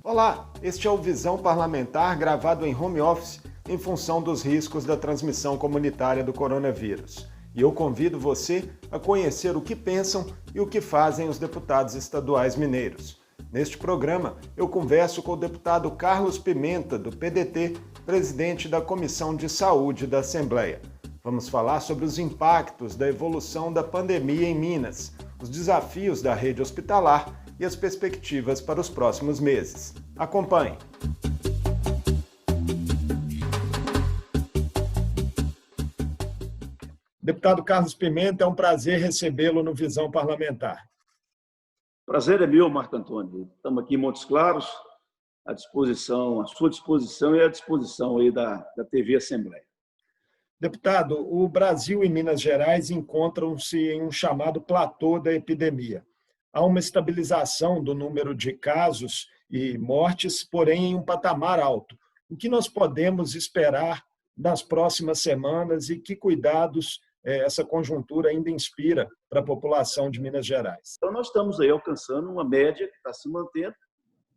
Olá, este é o Visão Parlamentar gravado em home office em função dos riscos da transmissão comunitária do coronavírus. E eu convido você a conhecer o que pensam e o que fazem os deputados estaduais mineiros. Neste programa, eu converso com o deputado Carlos Pimenta, do PDT, presidente da Comissão de Saúde da Assembleia. Vamos falar sobre os impactos da evolução da pandemia em Minas, os desafios da rede hospitalar e as perspectivas para os próximos meses. Acompanhe! Deputado Carlos Pimenta, é um prazer recebê-lo no Visão Parlamentar. Prazer é meu, Marco Antônio. Estamos aqui em Montes Claros, à disposição, à sua disposição e à disposição aí da TV Assembleia. Deputado, o Brasil e Minas Gerais encontram-se em um chamado platô da epidemia. Há uma estabilização do número de casos e mortes, porém em um patamar alto. O que nós podemos esperar nas próximas semanas e que cuidados essa conjuntura ainda inspira para a população de Minas Gerais? Então, nós estamos aí alcançando uma média que está se mantendo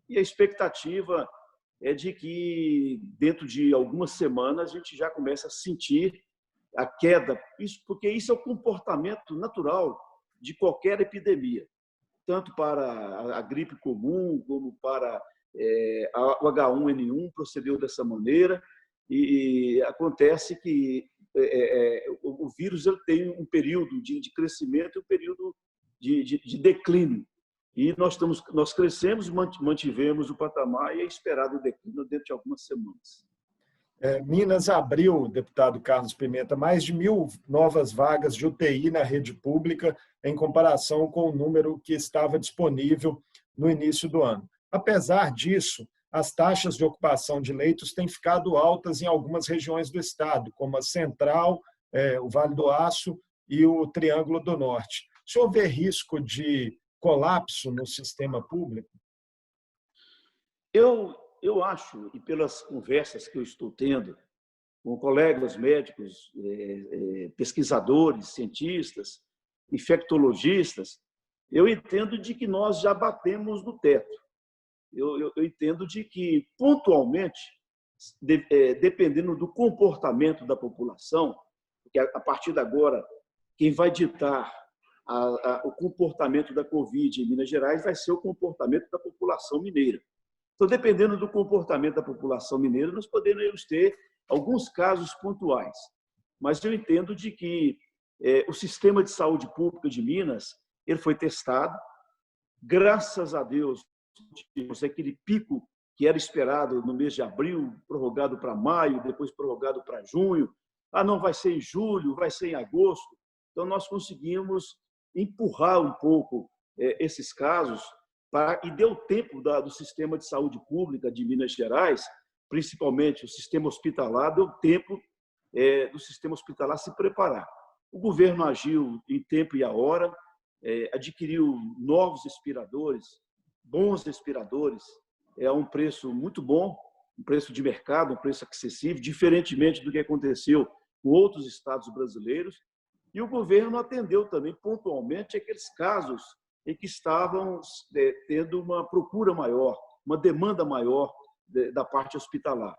e a expectativa é de que dentro de algumas semanas a gente já comece a sentir a queda, porque isso é o comportamento natural de qualquer epidemia, tanto para a gripe comum como para o H1N1 procedeu dessa maneira, e acontece que o vírus ele tem um período de crescimento e um período de declínio. E nós crescemos, mantivemos o patamar e é esperado o declínio dentro de algumas semanas. Minas abriu, deputado Carlos Pimenta, mais de 1.000 novas vagas de UTI na rede pública em comparação com o número que estava disponível no início do ano. Apesar disso, as taxas de ocupação de leitos têm ficado altas em algumas regiões do estado, como a Central, o Vale do Aço e o Triângulo do Norte. O senhor vê risco de colapso no sistema público? Eu acho, e pelas conversas que eu estou tendo com colegas médicos, pesquisadores, cientistas, infectologistas, eu entendo de que nós já batemos no teto. Eu entendo de que, pontualmente, dependendo do comportamento da população, porque a partir de agora, quem vai ditar o comportamento da Covid em Minas Gerais vai ser o comportamento da população mineira. Então, dependendo do comportamento da população mineira, nós podemos ter alguns casos pontuais. Mas eu entendo de que o sistema de saúde pública de Minas ele foi testado. Graças a Deus, aquele pico que era esperado no mês de abril, prorrogado para maio, depois prorrogado para junho. Não vai ser em julho, vai ser em agosto. Então, nós conseguimos empurrar um pouco esses casos e deu tempo do sistema de saúde pública de Minas Gerais, principalmente o sistema hospitalar, deu tempo do sistema hospitalar se preparar. O governo agiu em tempo e a hora, adquiriu novos respiradores, bons respiradores, a um preço muito bom, um preço de mercado, um preço acessível, diferentemente do que aconteceu com outros estados brasileiros. E o governo atendeu também pontualmente aqueles casos em que estavam tendo uma procura maior, uma demanda maior da parte hospitalar.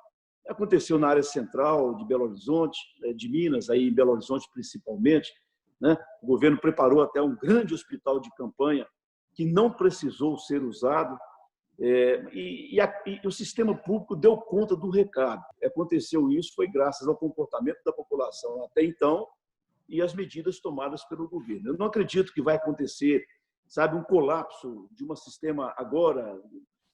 Aconteceu na área central de Belo Horizonte, de Minas, aí em Belo Horizonte principalmente, né? O governo preparou até um grande hospital de campanha que não precisou ser usado, e o sistema público deu conta do recado. Aconteceu isso, foi graças ao comportamento da população até então e as medidas tomadas pelo governo. Eu não acredito que vai acontecer, um colapso de um sistema agora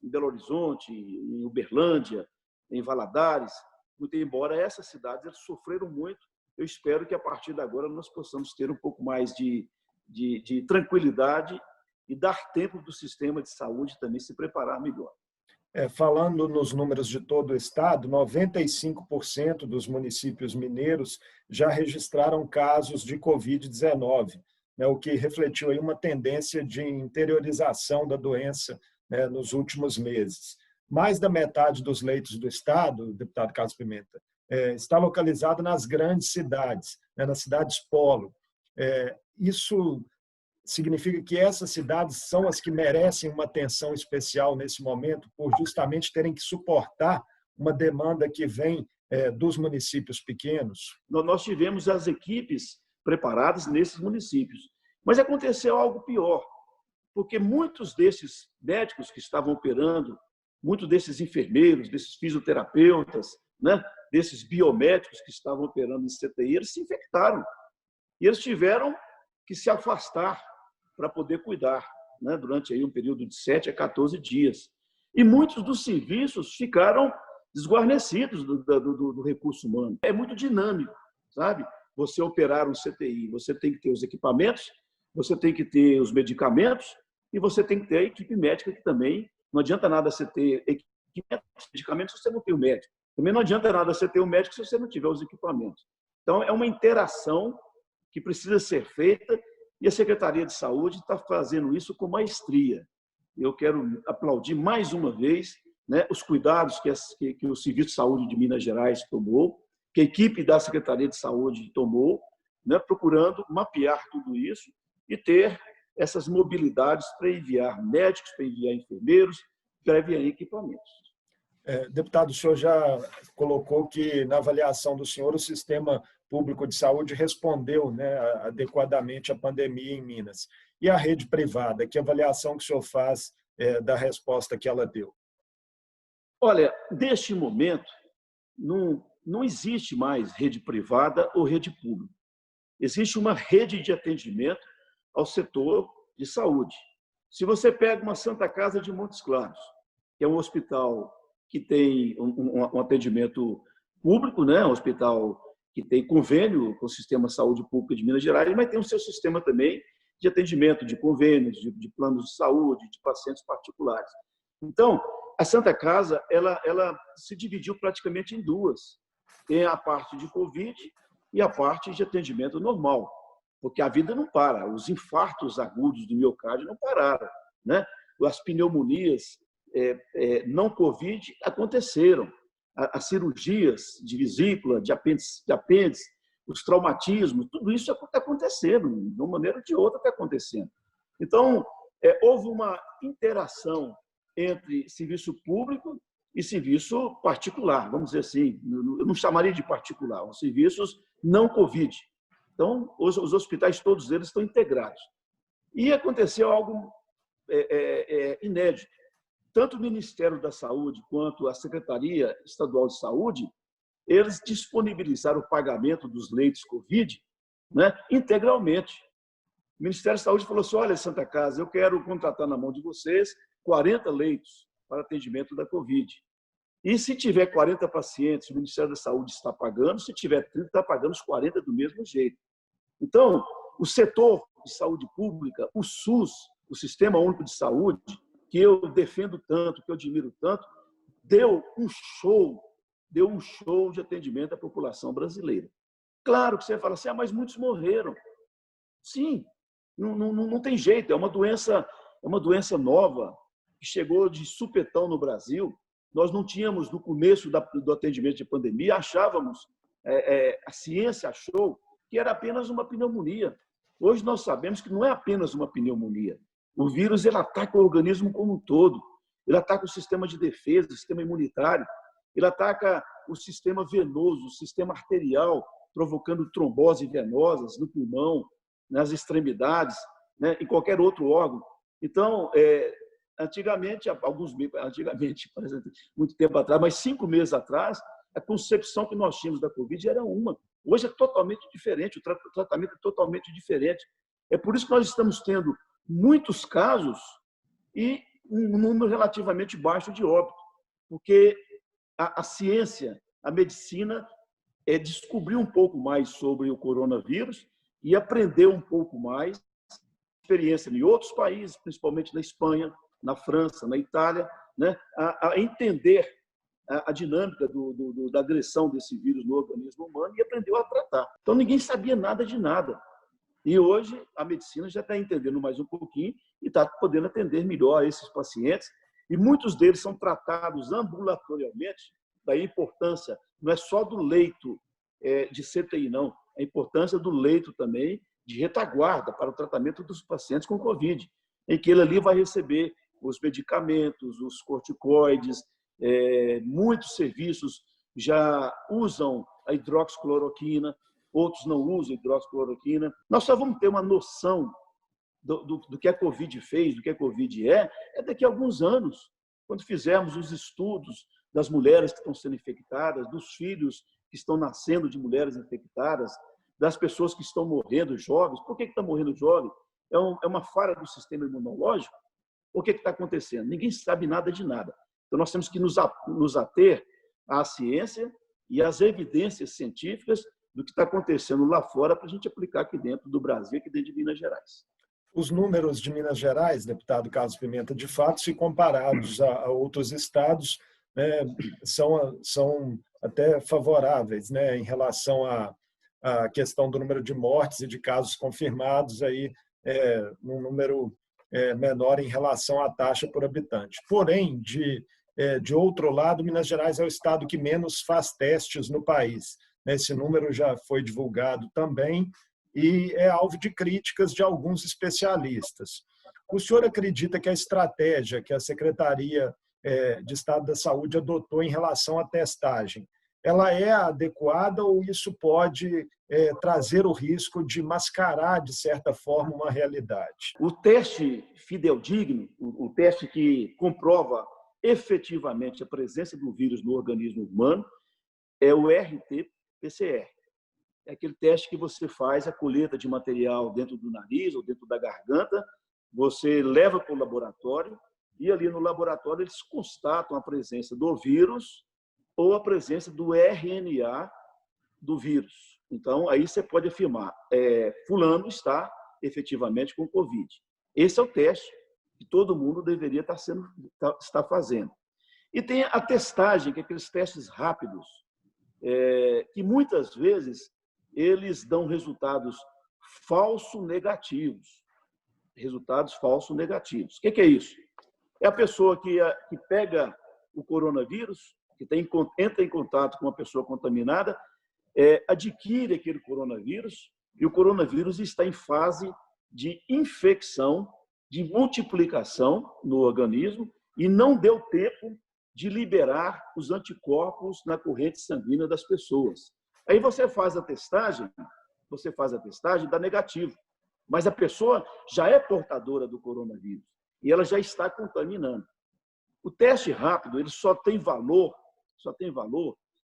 em Belo Horizonte, em Uberlândia, em Valadares, muito embora essas cidades elas sofreram muito. Eu espero que a partir de agora nós possamos ter um pouco mais de tranquilidade e dar tempo do sistema de saúde também se preparar melhor. Falando nos números de todo o estado, 95% dos municípios mineiros já registraram casos de Covid-19, o que refletiu aí uma tendência de interiorização da doença, nos últimos meses. Mais da metade dos leitos do estado, deputado Carlos Pimenta, está localizado nas grandes cidades, nas cidades polo. Isso significa que essas cidades são as que merecem uma atenção especial nesse momento, por justamente terem que suportar uma demanda que vem dos municípios pequenos? Nós tivemos as equipes preparadas nesses municípios. Mas aconteceu algo pior, porque muitos desses médicos que estavam operando, muitos desses enfermeiros, desses fisioterapeutas, né, desses biomédicos que estavam operando em CTI, eles se infectaram. E eles tiveram que se afastar para poder cuidar, né, durante aí um período de 7 a 14 dias. E muitos dos serviços ficaram desguarnecidos do recurso humano. É muito dinâmico, sabe? Você operar um CTI, você tem que ter os equipamentos, você tem que ter os medicamentos e você tem que ter a equipe médica que também não adianta nada você ter equipamentos, medicamentos se você não tem o médico. Também não adianta nada você ter o médico se você não tiver os equipamentos. Então, é uma interação que precisa ser feita e a Secretaria de Saúde está fazendo isso com maestria. Eu quero aplaudir mais uma vez, né, os cuidados que o Serviço de Saúde de Minas Gerais tomou, que a equipe da Secretaria de Saúde tomou, né, procurando mapear tudo isso e ter essas mobilidades para enviar médicos, para enviar enfermeiros, para enviar equipamentos. Deputado, o senhor já colocou que, na avaliação do senhor, o sistema público de saúde respondeu, né, adequadamente à pandemia em Minas. E a rede privada, que avaliação que o senhor faz da resposta que ela deu? Olha, neste momento, não existe mais rede privada ou rede pública. Existe uma rede de atendimento ao setor de saúde. Se você pega uma Santa Casa de Montes Claros, que é um hospital que tem um atendimento público, né? Um hospital que tem convênio com o Sistema de Saúde Pública de Minas Gerais, mas tem o seu sistema também de atendimento, de convênios, de planos de saúde, de pacientes particulares. Então, a Santa Casa ela se dividiu praticamente em duas. Tem a parte de Covid e a parte de atendimento normal, porque a vida não para, os infartos agudos do miocárdio não pararam, né? As pneumonias não Covid aconteceram, as cirurgias de vesícula, de apêndice, os traumatismos, tudo isso está acontecendo, de uma maneira ou de outra está acontecendo. Então, houve uma interação entre serviço público e serviço particular, vamos dizer assim, eu não chamaria de particular, os serviços não Covid. Então, os hospitais, todos eles estão integrados. E aconteceu algo inédito. Tanto o Ministério da Saúde quanto a Secretaria Estadual de Saúde, eles disponibilizaram o pagamento dos leitos Covid, né, integralmente. O Ministério da Saúde falou assim, olha, Santa Casa, eu quero contratar na mão de vocês 40 leitos para atendimento da Covid. E se tiver 40 pacientes, o Ministério da Saúde está pagando, se tiver 30, está pagando os 40 do mesmo jeito. Então, o setor de saúde pública, o SUS, o Sistema Único de Saúde, que eu defendo tanto, que eu admiro tanto, deu um show de atendimento à população brasileira. Claro que você fala assim, mas muitos morreram. Sim, não tem jeito, é uma doença nova, que chegou de supetão no Brasil. Nós não tínhamos, no começo do atendimento de pandemia, achávamos, a ciência achou que era apenas uma pneumonia. Hoje nós sabemos que não é apenas uma pneumonia. O vírus ele ataca o organismo como um todo. Ele ataca o sistema de defesa, o sistema imunitário. Ele ataca o sistema venoso, o sistema arterial, provocando trombose venosas no pulmão, nas extremidades, né, em qualquer outro órgão. Então, antigamente, por exemplo, muito tempo atrás, mas 5 meses atrás, a concepção que nós tínhamos da Covid era uma. Hoje é totalmente diferente, o tratamento é totalmente diferente. É por isso que nós estamos tendo muitos casos e um número relativamente baixo de óbito, porque a ciência, a medicina, descobriu um pouco mais sobre o coronavírus e aprendeu um pouco mais, experiência em outros países, principalmente na Espanha, na França, na Itália, né, a entender a dinâmica da agressão desse vírus no organismo humano e aprendeu a tratar. Então, ninguém sabia nada de nada. E hoje a medicina já está entendendo mais um pouquinho e está podendo atender melhor esses pacientes. E muitos deles são tratados ambulatorialmente. Daí a importância, não é só do leito de CTI, não. A importância do leito também de retaguarda para o tratamento dos pacientes com Covid, em que ele ali vai receber os medicamentos, os corticoides, muitos serviços já usam a hidroxicloroquina, outros não usam hidroxicloroquina. Nós só vamos ter uma noção do que a Covid fez, do que a Covid daqui a alguns anos, quando fizermos os estudos das mulheres que estão sendo infectadas, dos filhos que estão nascendo de mulheres infectadas, das pessoas que estão morrendo jovens. Por que está morrendo jovem? É uma falha do sistema imunológico? O que está acontecendo? Ninguém sabe nada de nada. Então, nós temos que nos ater à ciência e às evidências científicas do que está acontecendo lá fora para a gente aplicar aqui dentro do Brasil, aqui dentro de Minas Gerais. Os números de Minas Gerais, deputado Carlos Pimenta, de fato, se comparados a outros estados, né, são até favoráveis, né, em relação à questão do número de mortes e de casos confirmados, aí, num número menor em relação à taxa por habitante. Porém, de outro lado, Minas Gerais é o estado que menos faz testes no país. Esse número já foi divulgado também e é alvo de críticas de alguns especialistas. O senhor acredita que a estratégia que a Secretaria de Estado da Saúde adotou em relação à testagem, ela é adequada ou isso pode trazer o risco de mascarar, de certa forma, uma realidade? O teste fidedigno, o teste que comprova efetivamente a presença do vírus no organismo humano, é o RT-PCR. É aquele teste que você faz a colheita de material dentro do nariz ou dentro da garganta, você leva para o laboratório e ali no laboratório eles constatam a presença do vírus ou a presença do RNA do vírus. Então, aí você pode afirmar, fulano está efetivamente com Covid. Esse é o teste que todo mundo deveria estar fazendo. E tem a testagem, que é aqueles testes rápidos, que muitas vezes eles dão resultados falso-negativos. Resultados falso-negativos. O que é isso? É a pessoa que pega o coronavírus, que entra em contato com uma pessoa contaminada, adquire aquele coronavírus, e o coronavírus está em fase de infecção, de multiplicação no organismo, e não deu tempo de liberar os anticorpos na corrente sanguínea das pessoas. Aí você faz a testagem, dá negativo, mas a pessoa já é portadora do coronavírus e ela já está contaminando. O teste rápido ele só tem valor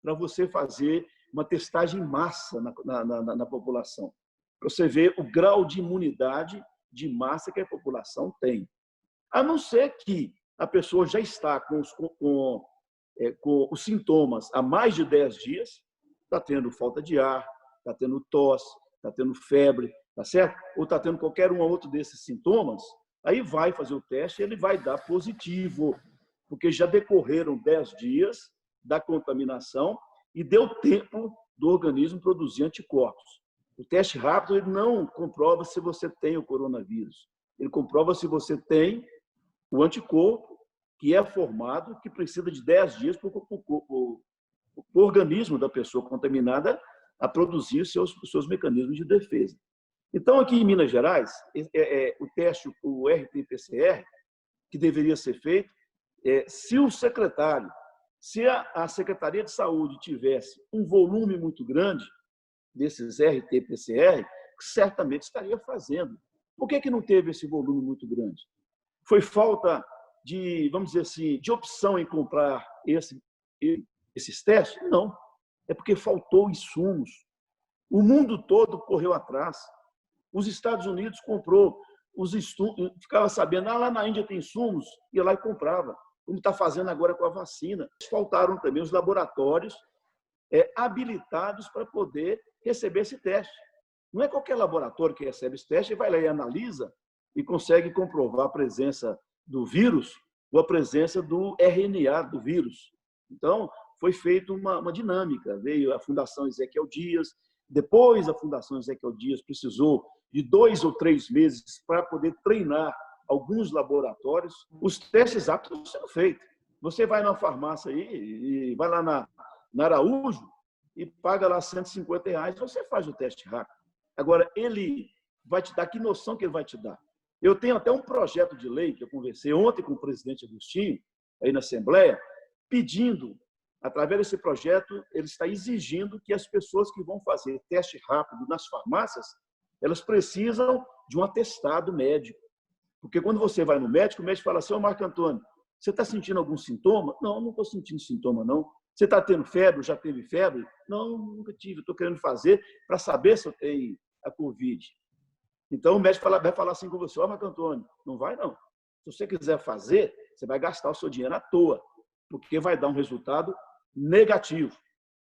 para você fazer uma testagem em massa na população. Para você ver o grau de imunidade de massa que a população tem. A não ser que a pessoa já está com os sintomas há mais de 10 dias, está tendo falta de ar, está tendo tosse, está tendo febre, tá certo? Ou está tendo qualquer um outro desses sintomas, aí vai fazer o teste e ele vai dar positivo, porque já decorreram 10 dias da contaminação e deu tempo do organismo produzir anticorpos. O teste rápido ele não comprova se você tem o coronavírus, ele comprova se você tem o anticorpo que é formado, que precisa de 10 dias para o organismo da pessoa contaminada a produzir os seus mecanismos de defesa. Então, aqui em Minas Gerais, o teste, o RT-PCR, que deveria ser feito, se a Secretaria de Saúde tivesse um volume muito grande desses RT-PCR, certamente estaria fazendo. Por que não teve esse volume muito grande? Foi falta de, vamos dizer assim, de opção em comprar esses testes? Não. É porque faltou insumos. O mundo todo correu atrás. Os Estados Unidos comprou os insumos, ficava sabendo, lá na Índia tem insumos, ia lá e comprava, como está fazendo agora com a vacina. Faltaram também os laboratórios habilitados para poder receber esse teste. Não é qualquer laboratório que recebe esse teste, vai lá e analisa e consegue comprovar a presença do vírus ou a presença do RNA do vírus. Então, foi feita uma dinâmica. Veio a Fundação Ezequiel Dias, depois a Fundação Ezequiel Dias precisou de 2 ou 3 meses para poder treinar alguns laboratórios. Os testes rápidos estão sendo feitos. Você vai na farmácia aí, e vai lá na Araújo e paga lá R$150, você faz o teste rápido. Agora, ele vai te dar? Que noção que ele vai te dar? Eu tenho até um projeto de lei que eu conversei ontem com o presidente Agostinho, aí na Assembleia, pedindo, através desse projeto, ele está exigindo que as pessoas que vão fazer teste rápido nas farmácias, elas precisam de um atestado médico. Porque quando você vai no médico, o médico fala assim: ô Marco Antônio, você está sentindo algum sintoma? Não, não estou sentindo sintoma, não. Você está tendo febre? Já teve febre? Não, nunca tive. Estou querendo fazer para saber se eu tenho a Covid. Então, o médico vai falar assim com você: ó, Marco Antônio, não vai não. Se você quiser fazer, você vai gastar o seu dinheiro à toa, porque vai dar um resultado negativo.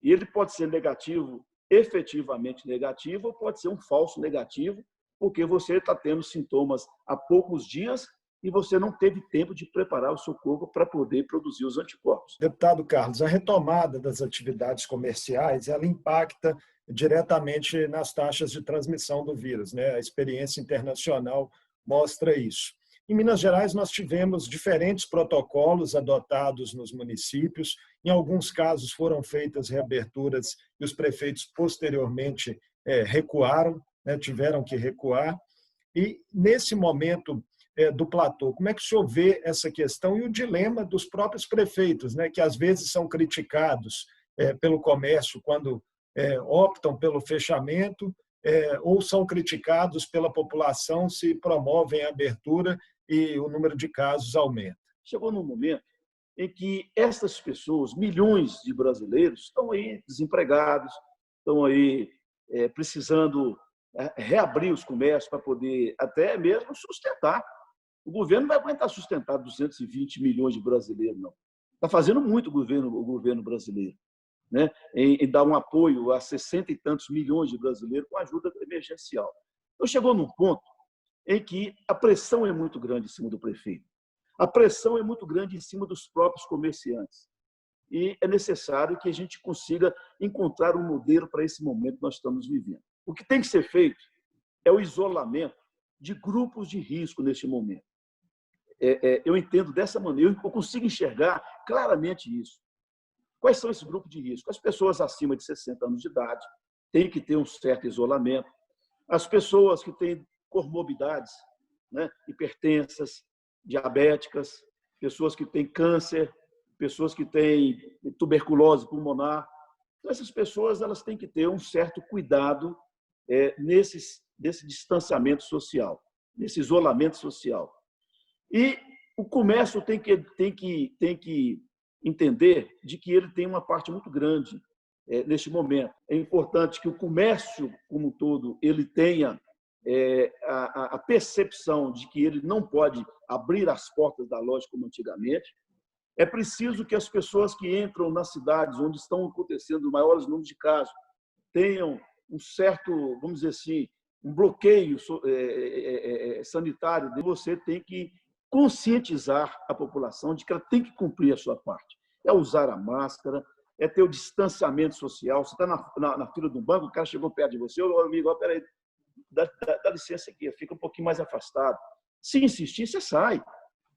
E ele pode ser negativo, efetivamente negativo, ou pode ser um falso negativo, porque você está tendo sintomas há poucos dias e você não teve tempo de preparar o seu corpo para poder produzir os anticorpos. Deputado Carlos, a retomada das atividades comerciais, ela impacta diretamente nas taxas de transmissão do vírus, né? A experiência internacional mostra isso. Em Minas Gerais, nós tivemos diferentes protocolos adotados nos municípios. Em alguns casos foram feitas reaberturas e os prefeitos posteriormente recuaram, né? Tiveram que recuar. E nesse momento do platô, como é que o senhor vê essa questão e o dilema dos próprios prefeitos, né, que às vezes são criticados pelo comércio quando optam pelo fechamento, ou são criticados pela população se promovem a abertura e o número de casos aumenta? Chegou num momento em que essas pessoas, milhões de brasileiros, estão aí desempregados, estão aí precisando reabrir os comércios para poder até mesmo sustentar. O governo não vai aguentar sustentar 220 milhões de brasileiros, não. Está fazendo muito o governo brasileiro, né? Em dar um apoio a 60 e tantos milhões de brasileiros com ajuda emergencial. Então, chegou num ponto em que a pressão é muito grande em cima do prefeito. A pressão é muito grande em cima dos próprios comerciantes. E é necessário que a gente consiga encontrar um modelo para esse momento que nós estamos vivendo. O que tem que ser feito é o isolamento de grupos de risco neste momento. Eu entendo dessa maneira, eu consigo enxergar claramente isso. Quais são esses grupos de risco? As pessoas acima de 60 anos de idade têm que ter um certo isolamento. As pessoas que têm comorbidades, né, hipertensas, diabéticas, pessoas que têm câncer, pessoas que têm tuberculose pulmonar. Então, essas pessoas elas têm que ter um certo cuidado nesse distanciamento social, nesse isolamento social. E o comércio tem que entender de que ele tem uma parte muito grande neste momento. É importante que o comércio, como um todo, ele tenha a percepção de que ele não pode abrir as portas da loja como antigamente. É preciso que as pessoas que entram nas cidades onde estão acontecendo maiores números de casos tenham um certo, vamos dizer assim, um bloqueio sanitário. Você tem que conscientizar a população de que ela tem que cumprir a sua parte. É usar a máscara, é ter o distanciamento social. Você está na fila de um banco, o cara chegou perto de você, ô amigo, ó, peraí, dá licença aqui, fica um pouquinho mais afastado. Se insistir, você sai.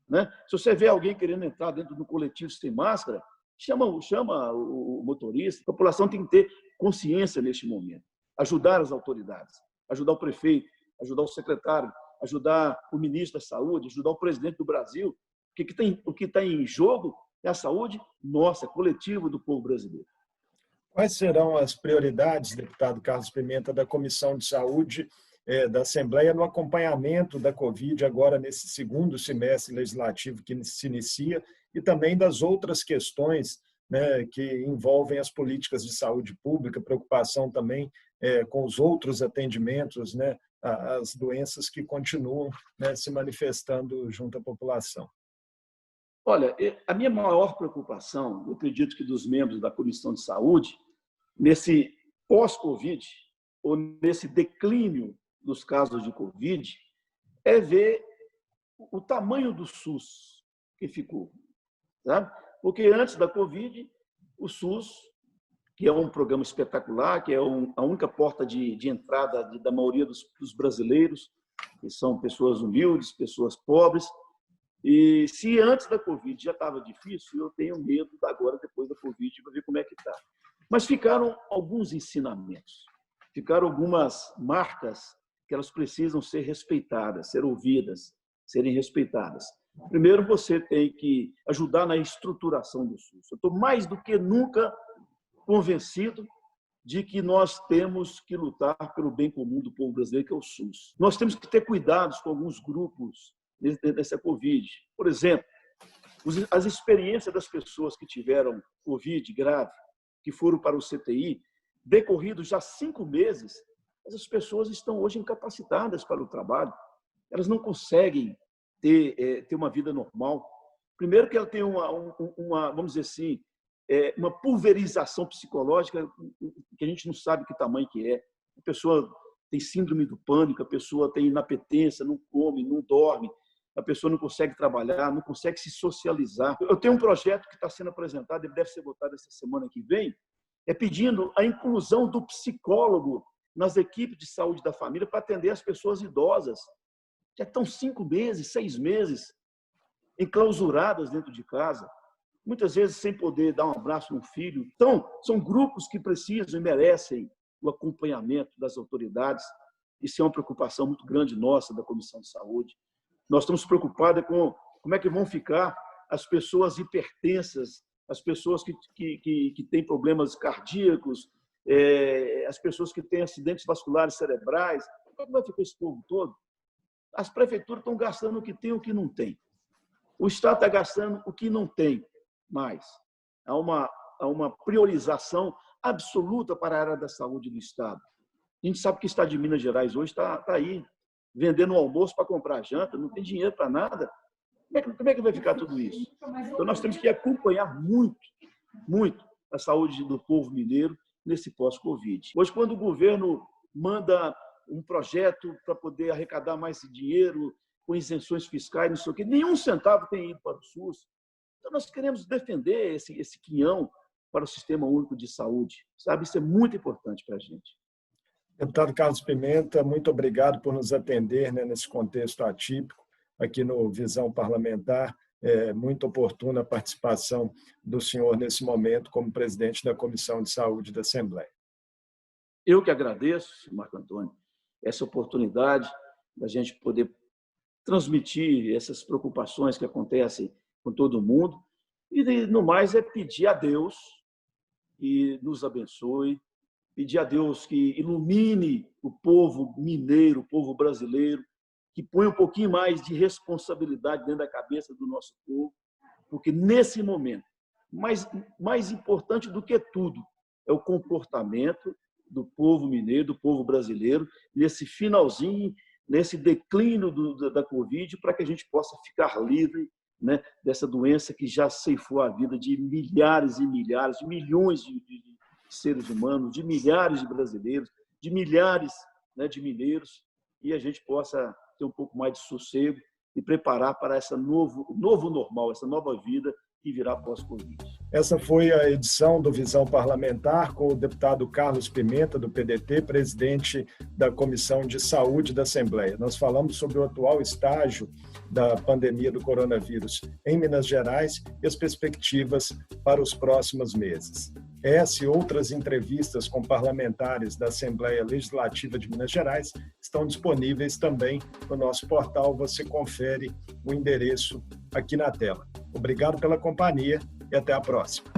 Né? Se você vê alguém querendo entrar dentro do coletivo sem máscara, chama o motorista. A população tem que ter consciência neste momento. Ajudar as autoridades, ajudar o prefeito, ajudar o secretário, ajudar o ministro da Saúde, ajudar o presidente do Brasil. O que está em jogo é a saúde nossa, coletiva do povo brasileiro. Quais serão as prioridades, deputado Carlos Pimenta, da Comissão de Saúde da Assembleia no acompanhamento da Covid agora nesse segundo semestre legislativo que se inicia e também das outras questões, né, que envolvem as políticas de saúde pública, preocupação também com os outros atendimentos, né, as doenças que continuam, né, se manifestando junto à população? Olha, a minha maior preocupação, eu acredito que dos membros da Comissão de Saúde, nesse pós-Covid, ou nesse declínio dos casos de Covid, é ver o tamanho do SUS que ficou. Sabe? Porque antes da Covid, o SUS, que é um programa espetacular, que é a única porta de entrada da maioria dos brasileiros, que são pessoas humildes, pessoas pobres. E se antes da Covid já estava difícil, eu tenho medo agora, depois da Covid, para ver como é que está. Mas ficaram alguns ensinamentos, ficaram algumas marcas que elas precisam ser respeitadas, ser ouvidas, serem respeitadas. Primeiro, você tem que ajudar na estruturação do SUS. Eu estou mais do que nunca convencido de que nós temos que lutar pelo bem comum do povo brasileiro, que é o SUS. Nós temos que ter cuidados com alguns grupos nessa Covid. Por exemplo, as experiências das pessoas que tiveram Covid grave, que foram para o CTI, decorridos já 5 meses, essas pessoas estão hoje incapacitadas para o trabalho. Elas não conseguem ter uma vida normal. Primeiro que ela tem vamos dizer assim, uma pulverização psicológica que a gente não sabe que tamanho que é. A pessoa tem síndrome do pânico, a pessoa tem inapetência, não come, não dorme, a pessoa não consegue trabalhar, não consegue se socializar. Eu tenho um projeto que está sendo apresentado, ele deve ser votado essa semana que vem, pedindo a inclusão do psicólogo nas equipes de saúde da família para atender as pessoas idosas. Já estão 5 meses, 6 meses enclausuradas dentro de casa, muitas vezes sem poder dar um abraço no filho. Então, são grupos que precisam e merecem o acompanhamento das autoridades. Isso é uma preocupação muito grande nossa, da Comissão de Saúde. Nós estamos preocupados com como é que vão ficar as pessoas hipertensas, as pessoas que têm problemas cardíacos, as pessoas que têm acidentes vasculares cerebrais. Como é que vai ficar esse povo todo? As prefeituras estão gastando o que tem e o que não tem. O Estado está gastando o que não tem mais. Há uma priorização absoluta para a área da saúde do Estado. A gente sabe que o Estado de Minas Gerais hoje está aí, vendendo um almoço para comprar janta, não tem dinheiro para nada. Como é que vai ficar tudo isso? Então, nós temos que acompanhar muito, muito a saúde do povo mineiro nesse pós-Covid. Hoje, quando o governo manda um projeto para poder arrecadar mais dinheiro, com isenções fiscais, não sei o quê, nenhum centavo tem ido para o SUS. Então, nós queremos defender esse quinhão para o Sistema Único de Saúde. Sabe? Isso é muito importante para a gente. Deputado Carlos Pimenta, muito obrigado por nos atender, né, nesse contexto atípico aqui no Visão Parlamentar. É muito oportuna a participação do senhor nesse momento como presidente da Comissão de Saúde da Assembleia. Eu que agradeço, Marco Antônio, essa oportunidade da gente poder transmitir essas preocupações que acontecem com todo mundo e, no mais, pedir a Deus que nos abençoe, pedir a Deus que ilumine o povo mineiro, o povo brasileiro, que ponha um pouquinho mais de responsabilidade dentro da cabeça do nosso povo, porque nesse momento, mais importante do que tudo, é o comportamento do povo mineiro, do povo brasileiro, nesse finalzinho, nesse declínio da Covid, para que a gente possa ficar livre, né, dessa doença que já ceifou a vida de milhares e milhares, de milhões de seres humanos, de milhares de brasileiros, de milhares, né, de mineiros, e a gente possa ter um pouco mais de sossego e preparar para essa novo normal, essa nova vida que virá pós-Covid. Essa foi a edição do Visão Parlamentar com o deputado Carlos Pimenta, do PDT, presidente da Comissão de Saúde da Assembleia. Nós falamos sobre o atual estágio da pandemia do coronavírus em Minas Gerais e as perspectivas para os próximos meses. Essa e outras entrevistas com parlamentares da Assembleia Legislativa de Minas Gerais estão disponíveis também no nosso portal. Você confere o endereço aqui na tela. Obrigado pela companhia e até a próxima.